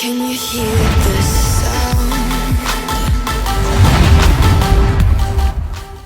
Can you hear the sound?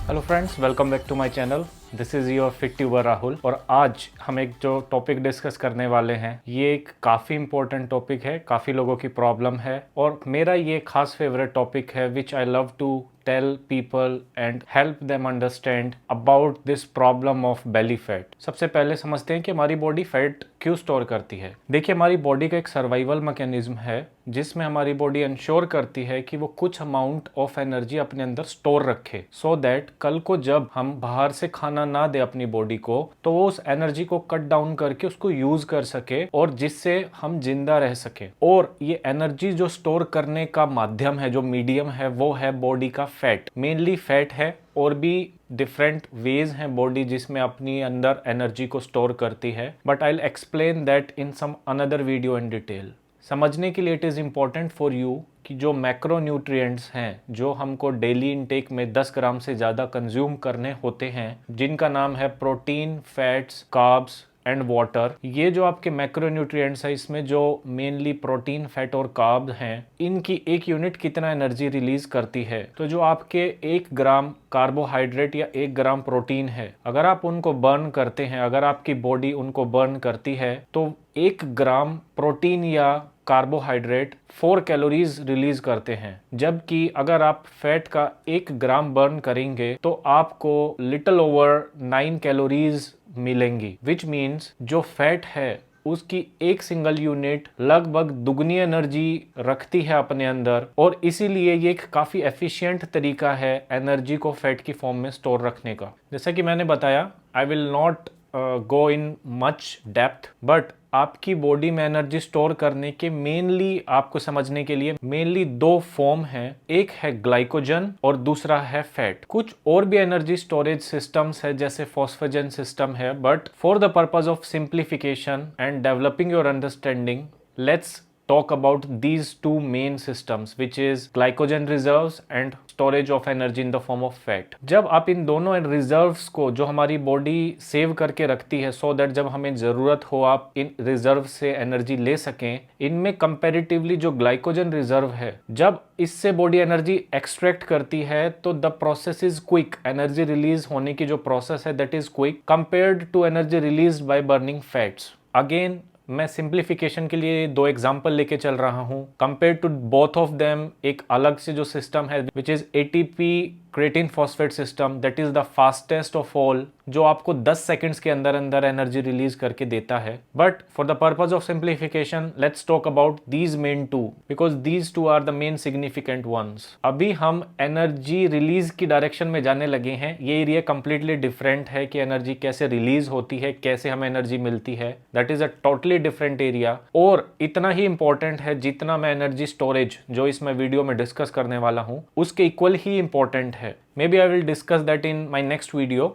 Hello friends, welcome back to my channel. This is your fit tuber Rahul. और आज हम एक जो topic discuss करने वाले हैं, ये एक काफ़ी इंपॉर्टेंट टॉपिक है, काफ़ी लोगों की प्रॉब्लम है और मेरा ये खास फेवरेट टॉपिक है which I love to tell people and help them understand about this problem of belly fat। सबसे पहले समझते हैं कि हमारी बॉडी फैट क्यों स्टोर करती है। देखिए, हमारी बॉडी का एक सर्वाइवल मैकेनिज्म है जिसमें हमारी बॉडी इंश्योर करती है कि वो कुछ अमाउंट ऑफ एनर्जी अपने अंदर स्टोर रखे, सो दैट कल को जब हम बाहर से खाना ना दे अपनी बॉडी को तो वो उस एनर्जी को कट डाउन करके उसको यूज कर सके और जिससे हम जिंदा रह सके। और ये एनर्जी जो स्टोर करने का माध्यम है, जो मीडियम है, वो है बॉडी का फैट। मेनली फैट है और भी डिफरेंट वेज हैं बॉडी जिसमें अपनी अंदर एनर्जी को स्टोर करती है, but I will explain that in some another video in detail. समझने के लिए it is important for you कि जो मैक्रो न्यूट्रिएंट्स हैं जो हमको डेली इनटेक में 10 ग्राम से ज़्यादा कंज्यूम करने होते हैं, जिनका नाम है protein, fats, carbs and water. ये जो आपके मैक्रो न्यूट्रिएंट्स है, इसमें जो मेनली प्रोटीन, फैट और कार्ब हैं, इनकी एक यूनिट कितना एनर्जी रिलीज करती है। तो जो आपके 1 ग्राम कार्बोहाइड्रेट या 1 ग्राम प्रोटीन है, अगर आप उनको बर्न करते हैं, अगर आपकी बॉडी उनको बर्न करती है, तो 1 ग्राम प्रोटीन या कार्बोहाइड्रेट 4 कैलोरीज रिलीज करते हैं। जबकि अगर आप फैट का 1 ग्राम बर्न करेंगे तो आपको लिटिल ओवर 9 कैलोरीज मिलेंगी, विच मीन्स जो फैट है उसकी एक सिंगल यूनिट लगभग दुगनी एनर्जी रखती है अपने अंदर। और इसीलिए ये एक काफ़ी एफिशिएंट तरीका है एनर्जी को फैट की फॉर्म में स्टोर रखने का। जैसा कि मैंने बताया, I will not go in much depth, but आपकी बॉडी में एनर्जी स्टोर करने के मेनली आपको समझने के लिए मेनली 2 फॉर्म हैं। एक है ग्लाइकोजन और दूसरा है फैट। कुछ और भी एनर्जी स्टोरेज सिस्टम्स है जैसे फॉस्फेजन सिस्टम है, but for the purpose of simplification and developing your understanding, let's talk about these 2 main systems, which is glycogen reserves and storage of energy in the form of fat। जब आप इन दोनों reserves को जो हमारी body save करके रखती है so that जब हमें ज़रूरत हो आप इन रिजर्व से एनर्जी ले सकें, इनमें कंपैरेटिवली जो ग्लाइकोजन रिजर्व है, जब इससे बॉडी एनर्जी एक्सट्रैक्ट करती है तो the process is quick. Energy release होने की जो प्रोसेस है that is quick compared to energy release by burning fats. Again मैं सिंप्लीफिकेशन के लिए 2 एग्जाम्पल लेके चल रहा हूँ। Compare to both of them एक अलग से जो सिस्टम है which is ATP creatine phosphate system, that is the fastest of all, जो आपको 10 सेकंड्स के अंदर अंदर एनर्जी रिलीज करके देता है। But for the purpose of simplification let's talk about these main 2 because these 2 are the main significant ones. अभी हम एनर्जी रिलीज की डायरेक्शन में जाने लगे हैं। ये एरिया कंप्लीटली डिफरेंट है कि एनर्जी कैसे रिलीज होती है, कैसे हमें एनर्जी मिलती है। That is a totally different area और इतना ही इंपॉर्टेंट है जितना मैं एनर्जी स्टोरेज जो इसमें वीडियो में डिस्कस करने वाला हूँ उसके इक्वल ही इंपॉर्टेंट है। Maybe I will discuss that in my next video,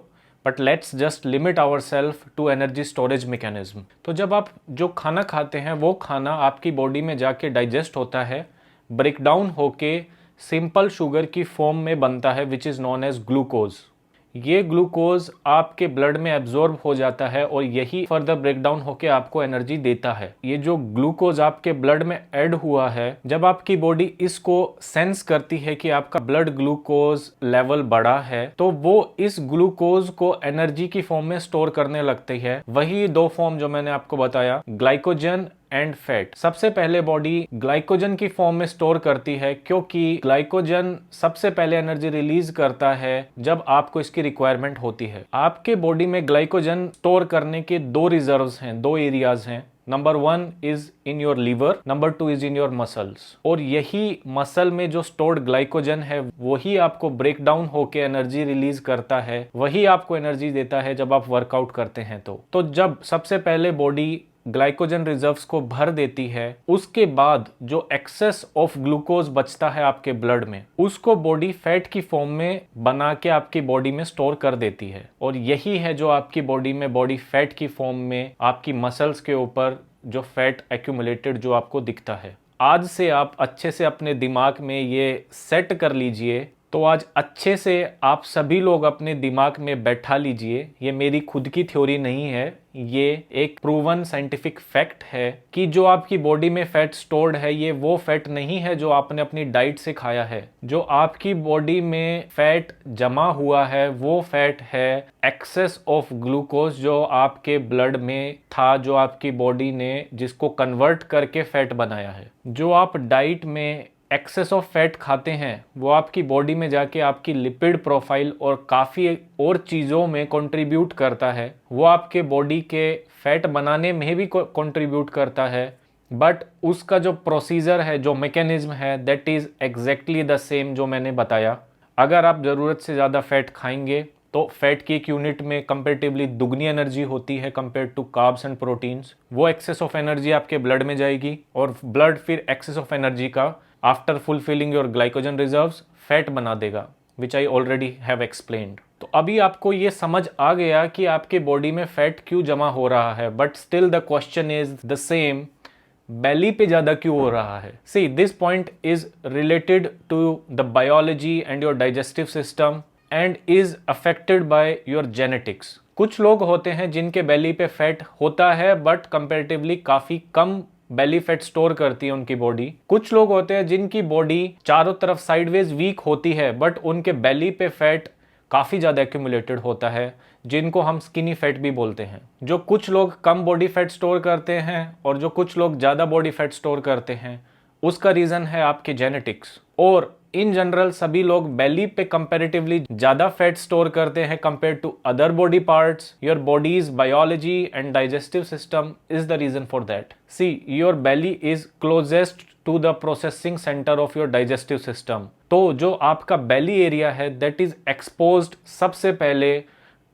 but let's just limit ourselves to energy storage mechanism। तो जब आप जो खाना खाते हैं वो खाना आपकी बॉडी में जाके डाइजेस्ट होता है, ब्रेक डाउन होके सिंपल शुगर की फॉर्म में बनता है which is known as glucose. ये ग्लूकोज आपके ब्लड में एब्जॉर्ब हो जाता है और यही फर्दर ब्रेकडाउन होकर आपको एनर्जी देता है। ये जो ग्लूकोज आपके ब्लड में ऐड हुआ है, जब आपकी बॉडी इसको सेंस करती है कि आपका ब्लड ग्लूकोज लेवल बढ़ा है, तो वो इस ग्लूकोज को एनर्जी की फॉर्म में स्टोर करने लगती है। वही 2 फॉर्म जो मैंने आपको बताया, ग्लाइकोजन एंड फैट। सबसे पहले बॉडी ग्लाइकोजन की फॉर्म में स्टोर करती है क्योंकि ग्लाइकोजन सबसे पहले एनर्जी रिलीज करता है जब आपको इसकी रिक्वायरमेंट होती है। आपके बॉडी में ग्लाइकोजन स्टोर करने के 2 रिजर्व्स हैं, 2 एरियाज हैं। Number 1 is in your liver, number 2 is in your muscles. और यही मसल में जो स्टोर्ड ग्लाइकोजन है वही आपको ब्रेक डाउन होके एनर्जी रिलीज करता है, वही आपको एनर्जी देता है जब आप वर्कआउट करते हैं। तो जब सबसे पहले बॉडी ग्लाइकोजन रिजर्व्स को भर देती है, उसके बाद जो एक्सेस ऑफ ग्लूकोज बचता है आपके ब्लड में, उसको बॉडी फैट की फॉर्म में बना के आपकी बॉडी में स्टोर कर देती है। और यही है जो आपकी बॉडी में बॉडी फैट की फॉर्म में आपकी मसल्स के ऊपर जो फैट एक्यूमुलेटेड जो आपको दिखता है। आज से आप अच्छे से अपने दिमाग में ये सेट कर लीजिए तो आज अच्छे से आप सभी लोग अपने दिमाग में बैठा लीजिए, ये मेरी खुद की थ्योरी नहीं है, ये एक प्रूवन साइंटिफिक फैक्ट है कि जो आपकी बॉडी में फैट स्टोर्ड है ये वो फैट नहीं है जो आपने अपनी डाइट से खाया है। जो आपकी बॉडी में फैट जमा हुआ है वो फैट है एक्सेस ऑफ ग्लूकोज जो आपके ब्लड में था, जो आपकी बॉडी ने जिसको कन्वर्ट करके फैट बनाया है। जो आप डाइट में एक्सेस ऑफ फैट खाते हैं वो आपकी बॉडी में जाके आपकी लिपिड प्रोफाइल और काफ़ी और चीज़ों में कंट्रीब्यूट करता है। वो आपके बॉडी के फैट बनाने में भी कंट्रीब्यूट करता है, बट उसका जो प्रोसीजर है, जो मैकेनिज्म है, that is exactly the same जो मैंने बताया। अगर आप ज़रूरत से ज़्यादा फैट खाएंगे तो फैट की एक यूनिट में कंपेरेटिवली दुगनी एनर्जी होती है compare to carbs and proteins. वो एक्सेस ऑफ एनर्जी आपके ब्लड में जाएगी और ब्लड फिर एक्सेस ऑफ एनर्जी का after fulfilling your glycogen reserves fat बना देगा, which I already have explained. तो अभी आपको ये समझ आ गया कि आपके बॉडी में फैट क्यों जमा हो रहा है, but still the question is the same, belly पे ज्यादा क्यों हो रहा है। See, this point is related to the biology and your digestive system and is affected by your genetics. कुछ लोग होते हैं जिनके बेली पे फैट होता है बट कंपेरेटिवली काफी कम बेली फैट स्टोर करती है उनकी बॉडी। कुछ लोग होते हैं जिनकी बॉडी चारों तरफ साइडवेज वीक होती है बट उनके बेली पे फैट काफ़ी ज़्यादा एक्यूमुलेटेड होता है, जिनको हम स्किनी फैट भी बोलते हैं। जो कुछ लोग कम बॉडी फैट स्टोर करते हैं और जो कुछ लोग ज़्यादा बॉडी फैट स्टोर करते हैं, उसका रीज़न है आपके जेनेटिक्स। और इन जनरल सभी लोग बेली पे कंपैरेटिवली ज़्यादा फैट स्टोर करते हैं compare to other body parts. Your body's biology and digestive system is the reason for that. See, your belly is closest to the processing centre of your digestive system. तो जो आपका belly area है that is exposed सबसे पहले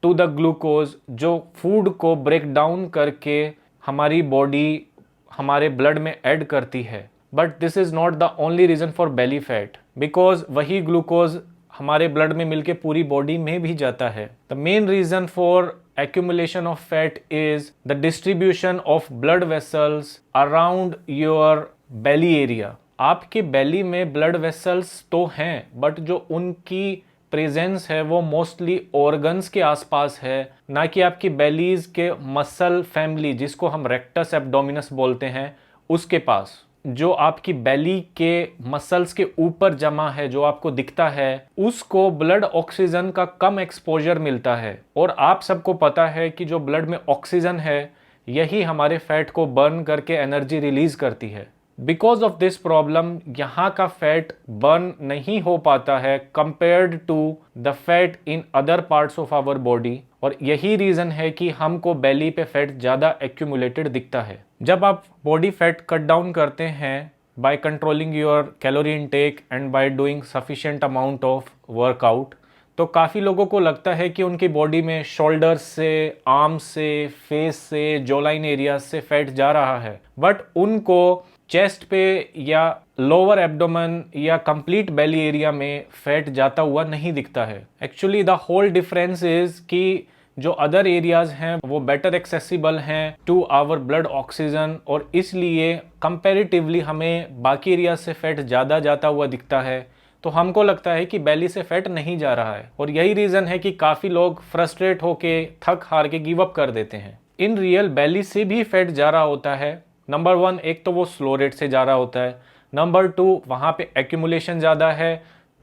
to the glucose, जो food को break down करके हमारी बॉडी हमारे ब्लड में ऐड करती है। But this is not the only reason for belly fat, because वही ग्लूकोज हमारे ब्लड में मिलके पूरी बॉडी में भी जाता है। The main reason for accumulation of fat is the distribution of blood vessels around your belly area। आपके बेली में ब्लड वेसल्स तो हैं बट जो उनकी प्रेजेंस है वो मोस्टली ऑर्गन्स के आसपास है, ना कि आपकी बेलीज के मसल फैमिली जिसको हम रेक्टस एब्डोमिनस बोलते हैं उसके पास। जो आपकी बेली के मसल्स के ऊपर जमा है, जो आपको दिखता है, उसको ब्लड ऑक्सीजन का कम एक्सपोजर मिलता है। और आप सबको पता है कि जो ब्लड में ऑक्सीजन है यही हमारे फैट को बर्न करके एनर्जी रिलीज करती है। बिकॉज ऑफ दिस प्रॉब्लम यहाँ का फैट बर्न नहीं हो पाता है compared to the fat in other parts of our body. और यही रीज़न है कि हमको बेली पे फैट ज़्यादा एक्यूमुलेटेड दिखता है। जब आप बॉडी फैट कट डाउन करते हैं by controlling your calorie intake and by doing sufficient amount of workout, तो काफ़ी लोगों को लगता है कि उनकी बॉडी में शोल्डर्स से, आर्म से, फेस से, जॉलाइन एरिया से फैट जा रहा है, बट उनको चेस्ट पे या लोअर एब्डोमेन या कंप्लीट बेली एरिया में फैट जाता हुआ नहीं दिखता है। Actually the whole difference is कि जो अदर एरियाज हैं वो बेटर एक्सेसिबल हैं टू आवर ब्लड ऑक्सीजन, और इसलिए कंपैरेटिवली हमें बाकी एरियाज से फैट ज़्यादा जाता हुआ दिखता है। तो हमको लगता है कि बेली से फैट नहीं जा रहा है, और यही रीज़न है कि काफ़ी लोग फ्रस्ट्रेट होके थक हार के गिव अप कर देते हैं। इन रियल बेली से भी फैट जा रहा होता है। नंबर 1, एक तो वो स्लो रेट से जा रहा होता है। नंबर 2, वहाँ पे एक्यूमुलेशन ज़्यादा है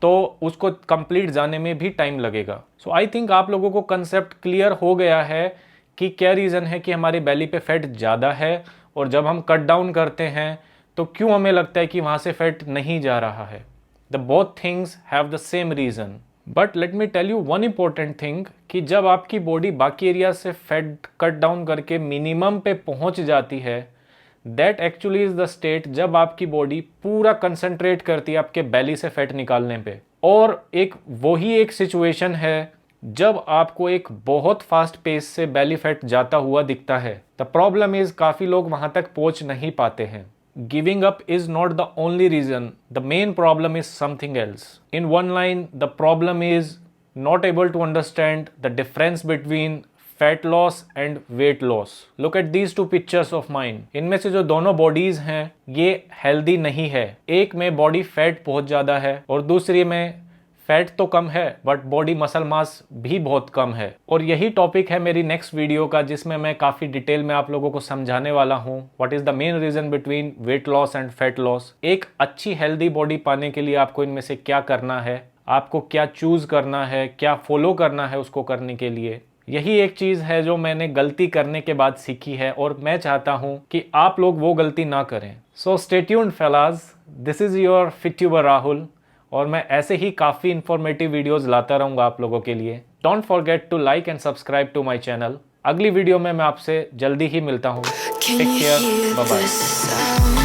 तो उसको कंप्लीट जाने में भी टाइम लगेगा। सो आई थिंक आप लोगों को कंसेप्ट क्लियर हो गया है कि क्या रीज़न है कि हमारी बेली पे फैट ज़्यादा है, और जब हम कट डाउन करते हैं तो क्यों हमें लगता है कि वहाँ से फैट नहीं जा रहा है। The both things have the same reason. But let me tell you one important thing कि जब आपकी बॉडी बाकी एरिया से फैट कट डाउन करके मिनिमम पे पहुँच जाती है, that actually is the state जब आपकी बॉडी पूरा कंसंट्रेट करती है आपके बेली से फैट निकालने पे। और वही एक सिचुएशन है जब आपको एक बहुत फास्ट पेस से बेली फैट जाता हुआ दिखता है। द प्रॉब्लम इज काफ़ी लोग वहाँ तक पहुँच नहीं पाते हैं। Giving up is not the only reason, the main problem is something else. In one line, the problem is not able to understand the difference between fat loss and weight loss. Look at these 2 pictures of mine. इनमें से जो दोनों bodies हैं ये healthy नहीं है। एक में बॉडी फैट बहुत ज़्यादा है और दूसरी में फैट तो कम है बट बॉडी मसल मास भी बहुत कम है। और यही टॉपिक है मेरी नेक्स्ट वीडियो का, जिसमें मैं काफ़ी डिटेल में आप लोगों को समझाने वाला हूँ what is the main reason between weight loss and fat loss. एक अच्छी हेल्दी बॉडी पाने के लिए आपको इनमें से क्या करना है, आपको क्या चूज़ करना है, क्या फॉलो करना है उसको करने के लिए। यही एक चीज़ है जो मैंने गलती करने के बाद सीखी है और मैं चाहता हूँ कि आप लोग वो गलती ना करें। So stay tuned fellas, this is your fit tuber Rahul, और मैं ऐसे ही काफ़ी इंफॉर्मेटिव वीडियोस लाता रहूँगा आप लोगों के लिए। Don't forget to like and subscribe to my channel. अगली वीडियो में मैं आपसे जल्दी ही मिलता हूँ। Can take you care, hear bye the bye. sound?